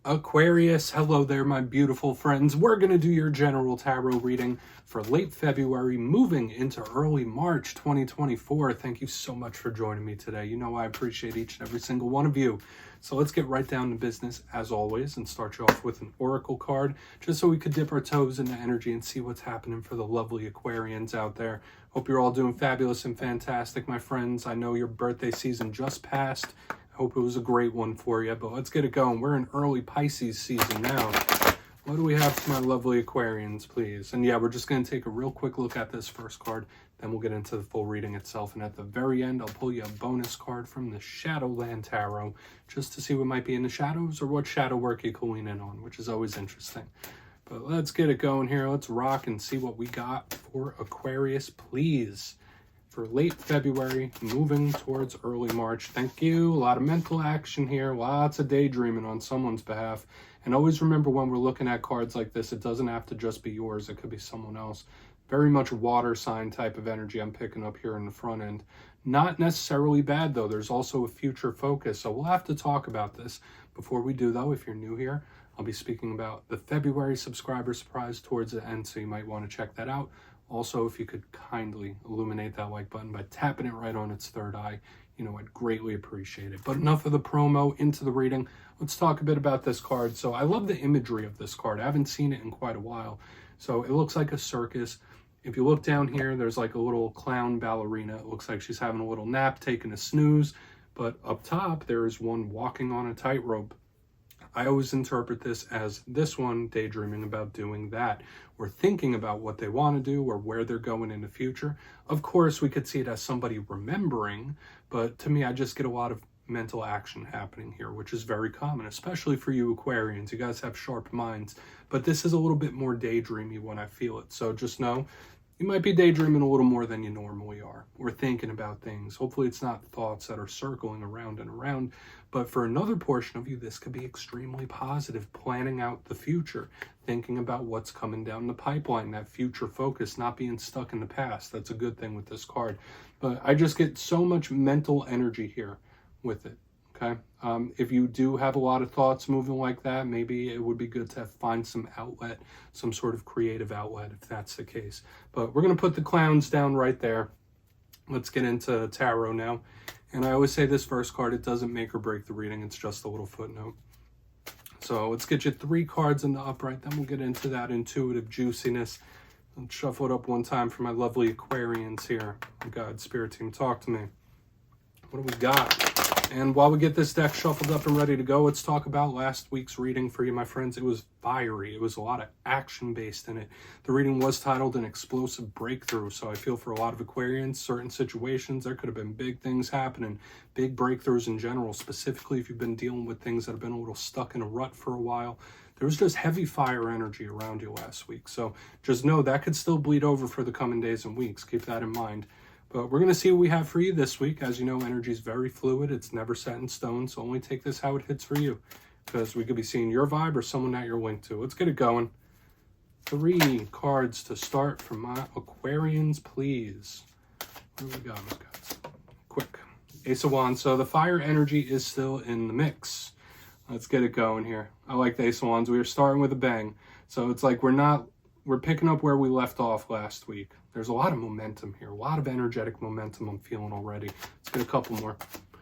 Aquarius, hello there, my beautiful friends. We're going to do your general tarot reading for late February, moving into early March 2024. Thank you so much for joining me today. You know I appreciate each and every single one of you. So let's get right down to business as always and start you off with an oracle card, just so we could dip our toes into energy and see what's happening for the lovely Aquarians out there. Hope you're all doing fabulous and fantastic, my friends. I know your birthday season just passed. Hope it was a great one for you, but let's get it going. We're in early Pisces season now. What do we have for my lovely Aquarians, please? And yeah, we're just going to take a real quick look at this first card, then we'll get into the full reading itself. And at the very end, I'll pull you a bonus card from the Shadowland Tarot, just to see what might be in the shadows or what shadow work you can lean in on, which is always interesting. But let's get it going here. Let's rock and see what we got for Aquarius, please. For late February, moving towards early March. Thank you. A lot of mental action here. Lots of daydreaming on someone's behalf. And always remember, when we're looking at cards like this, it doesn't have to just be yours. It could be someone else. Very much water sign type of energy I'm picking up here in the front end. Not necessarily bad, though. There's also a future focus. So we'll have to talk about this. Before we do, though, if you're new here, I'll be speaking about the February subscriber surprise towards the end, so you might want to check that out. Also, if you could kindly illuminate that like button by tapping it right on its third eye, I'd greatly appreciate it. But enough of the promo, into the reading. Let's talk a bit about this card. So I love the imagery of this card. I haven't seen it in quite a while. So it looks like a circus. If you look down here, there's like a little clown ballerina. It looks like she's having a little nap, taking a snooze. But up top, there is one walking on a tightrope. I always interpret this as this one daydreaming about doing that, or thinking about what they want to do or where they're going in the future. Of course, we could see it as somebody remembering, but to me, I just get a lot of mental action happening here, which is very common, especially for you Aquarians. You guys have sharp minds, but this is a little bit more daydreamy when I feel it. So just know, you might be daydreaming a little more than you normally are, or thinking about things. Hopefully it's not thoughts that are circling around and around. But for another portion of you, this could be extremely positive, planning out the future, thinking about what's coming down the pipeline, that future focus, not being stuck in the past. That's a good thing with this card. But I just get so much mental energy here with it. Okay. If you do have a lot of thoughts moving like that, maybe it would be good to find some outlet, some sort of creative outlet, if that's the case. But we're going to put the clowns down right there. Let's get into tarot now. And I always say this first card, it doesn't make or break the reading. It's just a little footnote. So let's get you 3 cards in the upright. Then we'll get into that intuitive juiciness. Let's shuffle it up one time for my lovely Aquarians here. God, Spirit Team, talk to me. What do we got? And while we get this deck shuffled up and ready to go, let's talk about last week's reading for you, my friends. It was fiery. It was a lot of action-based in it. The reading was titled An Explosive Breakthrough, so I feel for a lot of Aquarians, certain situations, there could have been big things happening, big breakthroughs in general, specifically if you've been dealing with things that have been a little stuck in a rut for a while. There was just heavy fire energy around you last week, so just know that could still bleed over for the coming days and weeks. Keep that in mind. But we're going to see what we have for you this week. As you know, energy is very fluid. It's never set in stone, so only take this how it hits for you, because we could be seeing your vibe or someone that you're linked to. Let's get it going. 3 cards to start for my Aquarians, please. What do we got, guys? Quick. Ace of Wands. So the fire energy is still in the mix. Let's get it going here. I like the Ace of Wands. We are starting with a bang. So it's like we're picking up where we left off last week. There's a lot of momentum here, a lot of energetic momentum I'm feeling already. Let's get a couple more.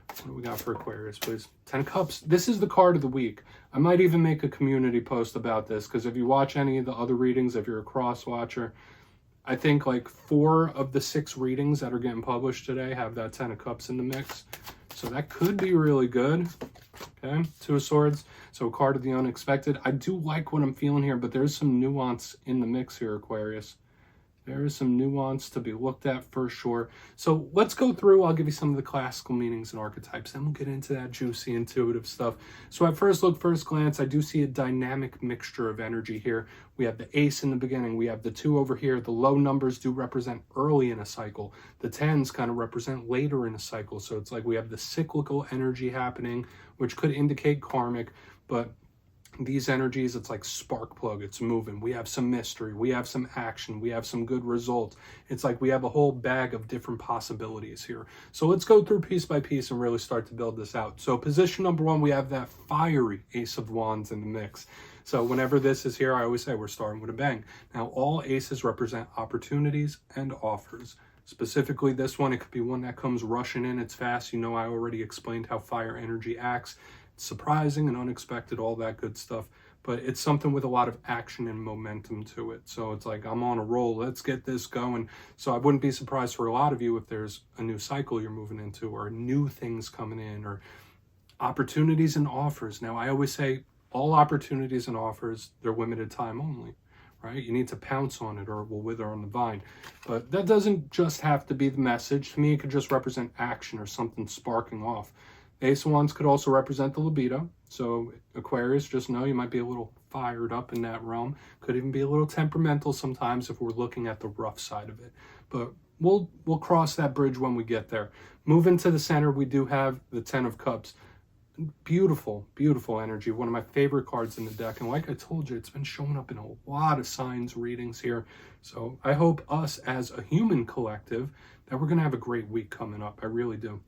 What do we got for Aquarius, please? 10 of Cups. This is the card of the week. I might even make a community post about this, because if you watch any of the other readings, if you're a cross watcher, I think like 4 of the 6 readings that are getting published today have that 10 of Cups in the mix. So that could be really good. Okay, 2 of Swords. So card of the unexpected. I do like what I'm feeling here, but there's some nuance in the mix here, Aquarius. There is some nuance to be looked at for sure. So let's go through. I'll give you some of the classical meanings and archetypes, then we'll get into that juicy, intuitive stuff. So at first look, first glance, I do see a dynamic mixture of energy here. We have the ace in the beginning. We have the 2 over here. The low numbers do represent early in a cycle. The 10s kind of represent later in a cycle. So it's like we have the cyclical energy happening, which could indicate karmic, but These energies, it's like spark plug, it's moving. We have some mystery, we have some action, we have some good results. It's like we have a whole bag of different possibilities here. So let's go through piece by piece and really start to build this out. So position number one, we have that fiery Ace of Wands in the mix. So whenever this is here, I always say we're starting with a bang. Now all aces represent opportunities and offers. Specifically this one, it could be one that comes rushing in, it's fast. You know, I already explained how fire energy acts. Surprising and unexpected, all that good stuff, but it's something with a lot of action and momentum to it. So it's like, I'm on a roll, let's get this going. So I wouldn't be surprised for a lot of you if there's a new cycle you're moving into, or new things coming in, or opportunities and offers. Now I always say all opportunities and offers, they're limited time only, right? You need to pounce on it or it will wither on the vine. But that doesn't just have to be the message. To me, it could just represent action or something sparking off. Ace of Wands could also represent the libido. So Aquarius, just know you might be a little fired up in that realm. Could even be a little temperamental sometimes if we're looking at the rough side of it. But we'll cross that bridge when we get there. Moving to the center, we do have the Ten of Cups. Beautiful, beautiful energy. One of my favorite cards in the deck. And like I told you, it's been showing up in a lot of signs readings here. So I hope us as a human collective that we're going to have a great week coming up. I really do.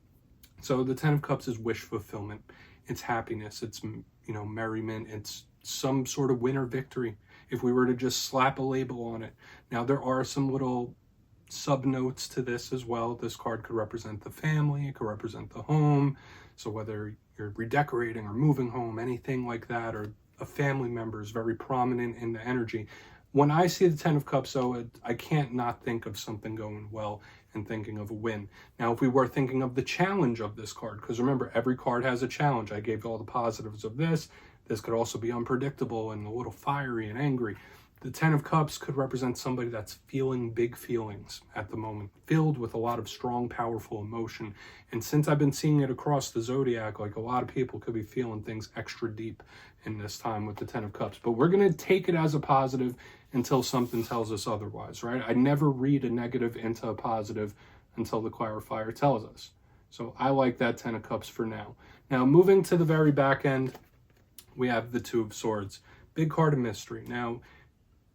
So the Ten of Cups is wish fulfillment. It's happiness. It's, you know, merriment. It's some sort of win or victory if we were to just slap a label on it. Now, there are some little sub-notes to this as well. This card could represent the family. It could represent the home. So whether you're redecorating or moving home, anything like that, or a family member is very prominent in the energy. When I see the Ten of Cups, though, I can't not think of something going well and thinking of a win. Now, if we were thinking of the challenge of this card, because remember, every card has a challenge. I gave all the positives of this. This could also be unpredictable and a little fiery and angry. The Ten of Cups could represent somebody that's feeling big feelings at the moment, filled with a lot of strong, powerful emotion. And since I've been seeing it across the zodiac, like a lot of people could be feeling things extra deep in this time with the Ten of Cups. But we're going to take it as a positive until something tells us otherwise, right? I never read a negative into a positive until the clarifier tells us. So I like that Ten of Cups for now. Now, moving to the very back end, we have the Two of Swords. Big card of mystery. Now,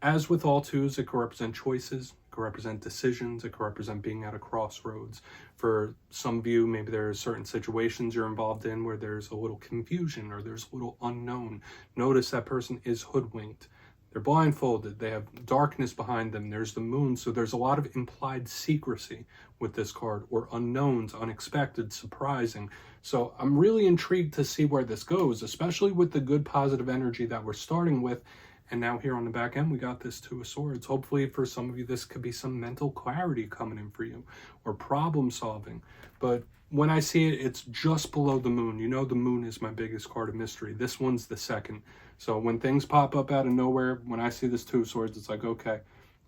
as with all twos, it can represent choices, it can represent decisions, it can represent being at a crossroads. For some of you, maybe there are certain situations you're involved in where there's a little confusion or there's a little unknown. Notice that person is hoodwinked. They're blindfolded. They have darkness behind them. There's the moon. So there's a lot of implied secrecy with this card, or unknowns, unexpected, surprising. So I'm really intrigued to see where this goes, especially with the good positive energy that we're starting with. And now here on the back end, we got this Two of Swords. Hopefully for some of you, this could be some mental clarity coming in for you, or problem solving. But when I see it, it's just below the moon. You know, the moon is my biggest card of mystery. This one's the second. So when things pop up out of nowhere, when I see this Two of Swords, it's like, okay,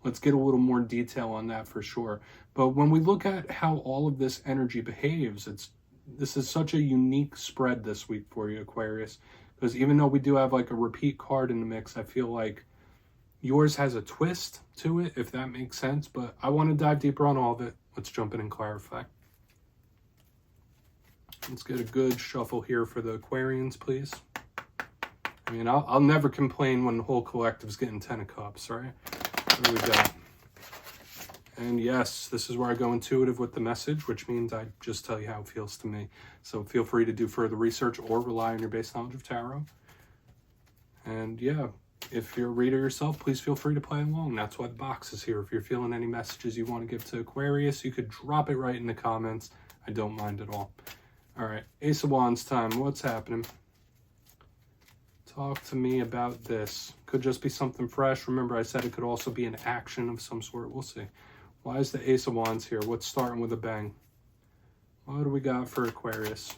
let's get a little more detail on that for sure. But when we look at how all of this energy behaves, this is such a unique spread this week for you, Aquarius. Because even though we do have like a repeat card in the mix, I feel like yours has a twist to it, if that makes sense. But I want to dive deeper on all of it. Let's jump in and clarify. Let's get a good shuffle here for the Aquarians, please. I mean, I'll never complain when the whole collective's getting 10 of Cups, right? There we go. And yes, this is where I go intuitive with the message, which means I just tell you how it feels to me. So feel free to do further research or rely on your base knowledge of tarot. And yeah, if you're a reader yourself, please feel free to play along. That's why the box is here. If you're feeling any messages you want to give to Aquarius, you could drop it right in the comments. I don't mind at all. All right, Ace of Wands time. What's happening? Talk to me about this. Could just be something fresh. Remember, I said it could also be an action of some sort. We'll see. Why is the Ace of Wands here? What's starting with a bang? What do we got for Aquarius?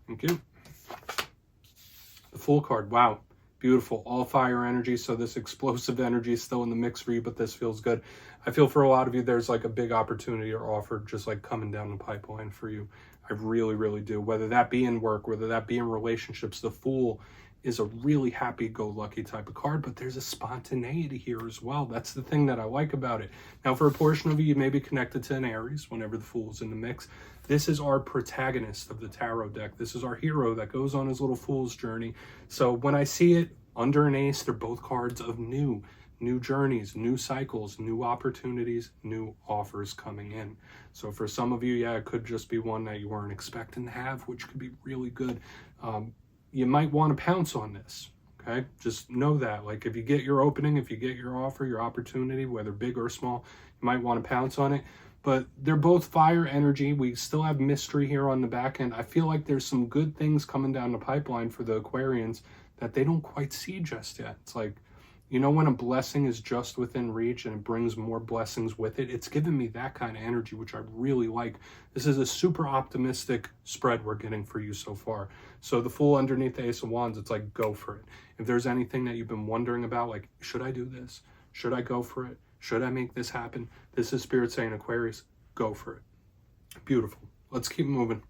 Thank you. The Fool card. Wow. Beautiful. All fire energy. So this explosive energy is still in the mix for you, but this feels good. I feel for a lot of you, there's like a big opportunity or offer just like coming down the pipeline for you. I really, really do. Whether that be in work, whether that be in relationships, the Fool is a really happy-go-lucky type of card, but there's a spontaneity here as well. That's the thing that I like about it. Now, for a portion of you may be connected to an Aries whenever the Fool's in the mix. This is our protagonist of the tarot deck. This is our hero that goes on his little fool's journey. So when I see it under an ace, they're both cards of new journeys, new cycles, new opportunities, new offers coming in. So for some of you, yeah, it could just be one that you weren't expecting to have, which could be really good. You might want to pounce on this, okay? Just know that. Like, if you get your opening, if you get your offer, your opportunity, whether big or small, you might want to pounce on it. But they're both fire energy. We still have mystery here on the back end. I feel like there's some good things coming down the pipeline for the Aquarians that they don't quite see just yet. It's like, you know, when a blessing is just within reach and it brings more blessings with it, it's given me that kind of energy, which I really like. This is a super optimistic spread we're getting for you so far. So the Fool underneath the Ace of Wands, it's like, go for it. If there's anything that you've been wondering about, like, should I do this? Should I go for it? Should I make this happen? This is Spirit saying, Aquarius, go for it. Beautiful. Let's keep moving.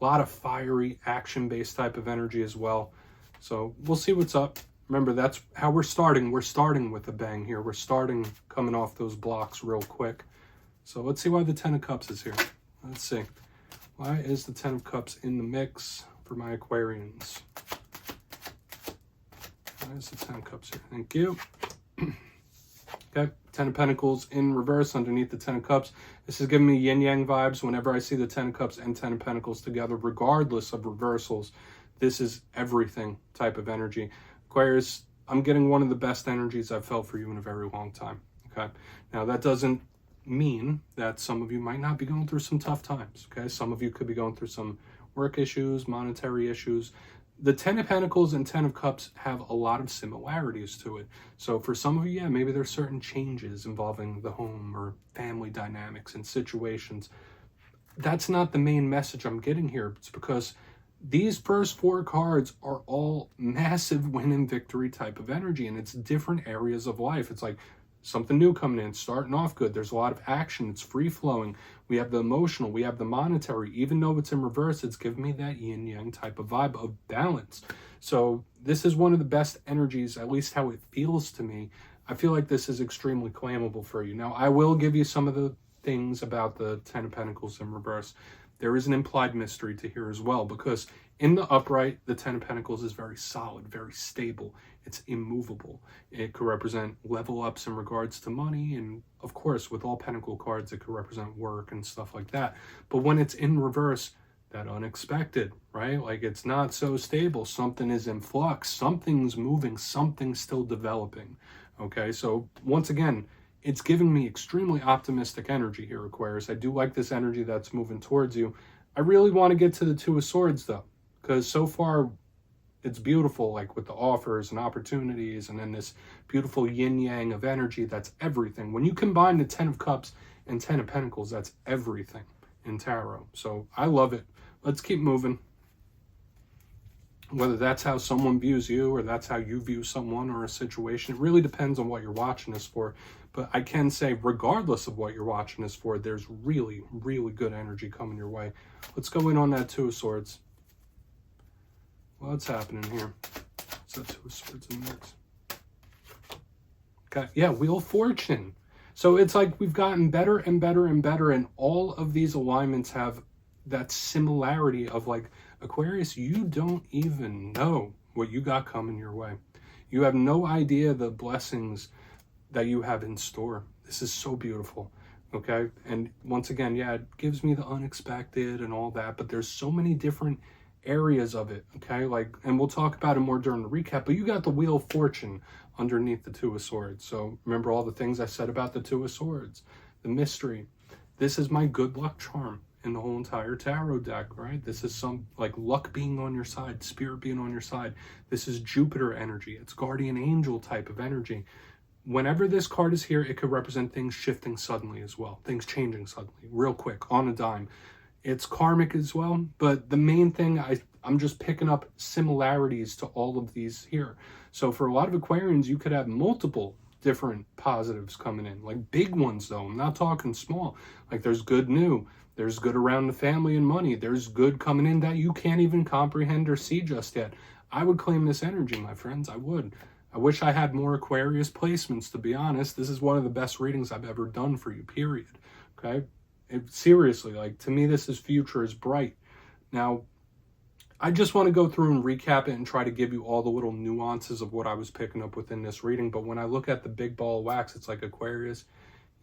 A lot of fiery, action-based type of energy as well. So we'll see what's up. Remember, that's how we're starting. We're starting with a bang here. We're starting coming off those blocks real quick. So let's see why the Ten of Cups is here. Let's see. Why is the Ten of Cups in the mix for my Aquarians? Why is the Ten of Cups here? Thank you. Okay, Ten of Pentacles in reverse underneath the Ten of Cups. This is giving me yin-yang vibes whenever I see the Ten of Cups and Ten of Pentacles together, regardless of reversals. This is everything type of energy. Aquarius, I'm getting one of the best energies I've felt for you in a very long time, okay? Now, that doesn't mean that some of you might not be going through some tough times, okay? Some of you could be going through some work issues, monetary issues. The Ten of Pentacles and Ten of Cups have a lot of similarities to it. So for some of you, yeah, maybe there's certain changes involving the home or family dynamics and situations. That's not the main message I'm getting here. It's because these first four cards are all massive win and victory type of energy, and it's different areas of life. It's like something new coming in, starting off good. There's a lot of action. It's free-flowing. We have the emotional. We have the monetary. Even though it's in reverse, it's giving me that yin-yang type of vibe of balance. So this is one of the best energies, at least how it feels to me. I feel like this is extremely claimable for you. Now, I will give you some of the things about the Ten of Pentacles in reverse. There is an implied mystery to here as well, because in the upright, the Ten of Pentacles is very solid, very stable. It's immovable. It could represent level ups in regards to money. And of course, with all Pentacle cards, it could represent work and stuff like that. But when it's in reverse, that unexpected, right? Like, it's not so stable. Something is in flux. Something's moving. Something's still developing. Okay, so once again, it's giving me extremely optimistic energy here, Aquarius. I do like this energy that's moving towards you. I really want to get to the Two of Swords, though, because so far it's beautiful, like with the offers and opportunities, and then this beautiful yin-yang of energy. That's everything. When you combine the Ten of Cups and Ten of Pentacles, that's everything in tarot. So I love it. Let's keep moving. Whether that's how someone views you or that's how you view someone or a situation, it really depends on what you're watching this for. But I can say, regardless of what you're watching this for, there's really, really good energy coming your way. Let's go in on that Two of Swords. What's happening here? What's that Two of Swords in the mix? Okay, yeah, Wheel of Fortune. So it's like we've gotten better and better and better, and all of these alignments have that similarity of, like, Aquarius, you don't even know what you got coming your way. You have no idea the blessings that you have in store. This is so beautiful, okay? And once again, yeah, it gives me the unexpected and all that, but there's so many different areas of it, okay? Like, and we'll talk about it more during the recap, but you got the Wheel of Fortune underneath the Two of Swords. So remember all the things I said about the Two of Swords, the mystery. This is my good luck charm in the whole entire tarot deck, right? This is some, like, luck being on your side, spirit being on your side. This is Jupiter energy. It's guardian angel type of energy. Whenever this card is here, it could represent things shifting suddenly as well, things changing suddenly, real quick, on a dime. It's karmic as well, but the main thing, I'm just picking up similarities to all of these here. So for a lot of Aquarians, you could have multiple different positives coming in, like big ones though. I'm not talking small. Like, there's good new, There's good around the family and money. There's good coming in that you can't even comprehend or see just yet. I would claim this energy, my friends. I would. I wish I had more Aquarius placements, to be honest. This is one of the best readings I've ever done for you, period. Okay? Seriously, like, to me, this future is bright. Now, I just want to go through and recap it and try to give you all the little nuances of what I was picking up within this reading. But when I look at the big ball of wax, it's like, Aquarius,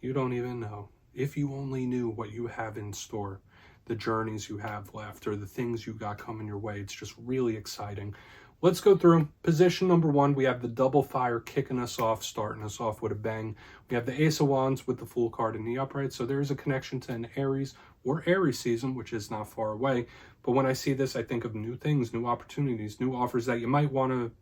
you don't even know. If you only knew what you have in store, the journeys you have left, or the things you got coming your way, it's just really exciting. Let's go through. Position number 1, we have the double fire kicking us off, starting us off with a bang. We have the Ace of Wands with the Fool card in the upright. So there's a connection to an Aries or Aries season, which is not far away. But when I see this, I think of new things, new opportunities, new offers that you might want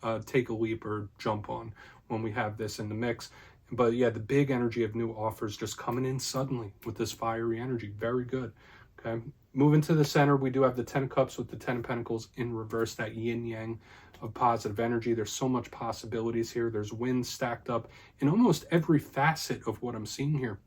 to take a leap or jump on when we have this in the mix. But yeah, the big energy of new offers just coming in suddenly with this fiery energy. Very good. Okay. Moving to the center, we do have the 10 of Cups with the 10 of Pentacles in reverse, that yin yang of positive energy. There's so much possibilities here. There's wins stacked up in almost every facet of what I'm seeing here.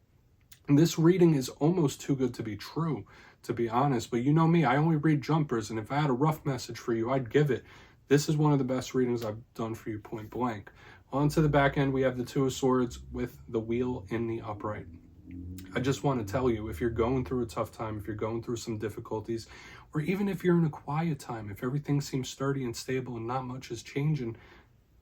And this reading is almost too good to be true, to be honest. But you know me, I only read jumpers. And if I had a rough message for you, I'd give it. This is one of the best readings I've done for you, point blank. On to the back end, we have the 2 of Swords with the Wheel in the upright. I just want to tell you, if you're going through a tough time, if you're going through some difficulties, or even if you're in a quiet time, if everything seems sturdy and stable and not much is changing,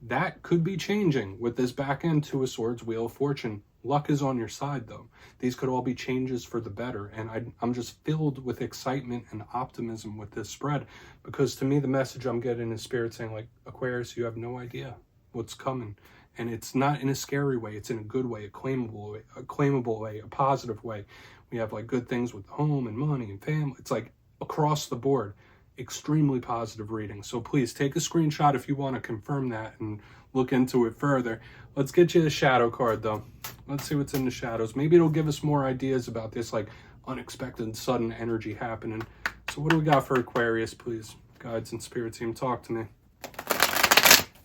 that could be changing with this back end 2 of Swords, Wheel of Fortune. Luck is on your side, though. These could all be changes for the better, and I'm just filled with excitement and optimism with this spread, because to me, the message I'm getting is Spirit saying, like, Aquarius, you have no idea what's coming. And it's not in a scary way. It's in a good way, a claimable way, a positive way. We have like good things with home and money and family. It's like across the board, extremely positive reading. So please take a screenshot if you want to confirm that and look into it further. Let's get you the shadow card though. Let's see what's in the shadows. Maybe it'll give us more ideas about this like unexpected sudden energy happening. So what do we got for Aquarius, please? Guides and spirit team, talk to me.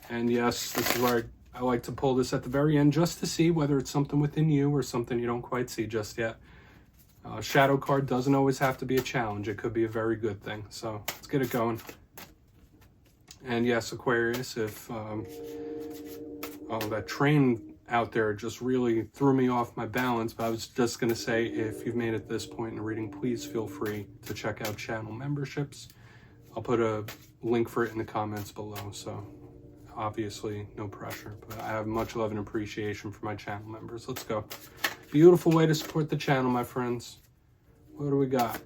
And yes, this is where I like to pull this at the very end just to see whether it's something within you or something you don't quite see just yet. Shadow card doesn't always have to be a challenge. It could be a very good thing. So let's get it going. And yes, Aquarius, if that train out there just really threw me off my balance, but I was just going to say, if you've made it this point in the reading, please feel free to check out channel memberships. I'll put a link for it in the comments below. So obviously no pressure, but I have much love and appreciation for my channel members. Let's go. Beautiful way to support the channel, my friends. What do we got?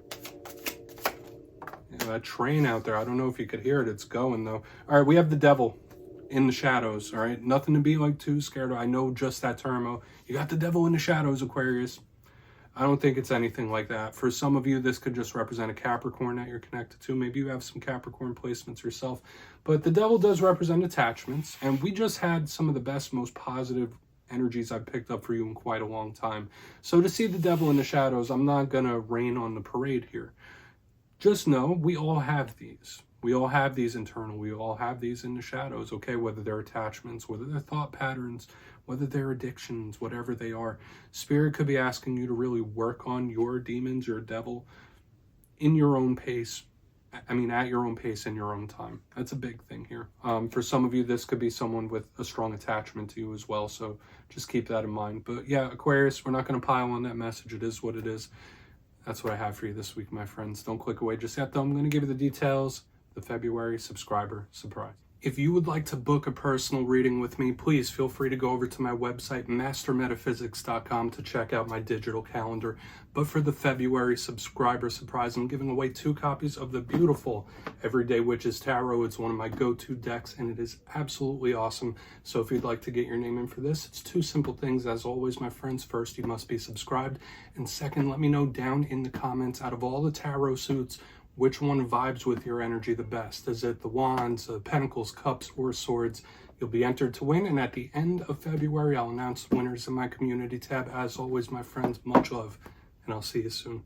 Yeah, that train out there, I don't know if you could hear it. It's going though. All right, we have the Devil in the shadows. All right, nothing to be like too scared of. I know just that term. You got the Devil in the shadows, Aquarius. I don't think it's anything like that. For some of you, this could just represent a Capricorn that you're connected to. Maybe you have some Capricorn placements yourself. But the Devil does represent attachments. And we just had some of the best, most positive energies I've picked up for you in quite a long time. So to see the Devil in the shadows, I'm not going to rain on the parade here. Just know we all have these. We all have these internal. We all have these in the shadows, okay? Whether they're attachments, whether they're thought patterns, whether they're addictions, whatever they are. Spirit could be asking you to really work on your demons, your devil, in your own pace. I mean, at your own pace in your own time. That's a big thing here. For some of you, this could be someone with a strong attachment to you as well. So just keep that in mind. But yeah, Aquarius, we're not going to pile on that message. It is what it is. That's what I have for you this week, my friends. Don't click away just yet, though. I'm going to give you the details. The February subscriber surprise. If you would like to book a personal reading with me, please feel free to go over to my website, mastermetaphysics.com, to check out my digital calendar. But for the February subscriber surprise, I'm giving away 2 copies of the beautiful Everyday Witches Tarot. It's one of my go-to decks, and it is absolutely awesome. So if you'd like to get your name in for this, it's 2 simple things. As always, my friends, first, you must be subscribed. And second, let me know down in the comments, out of all the tarot suits, which one vibes with your energy the best? Is it the Wands, the Pentacles, Cups, or Swords? You'll be entered to win, and at the end of February, I'll announce winners in my community tab. As always, my friends, much love, and I'll see you soon.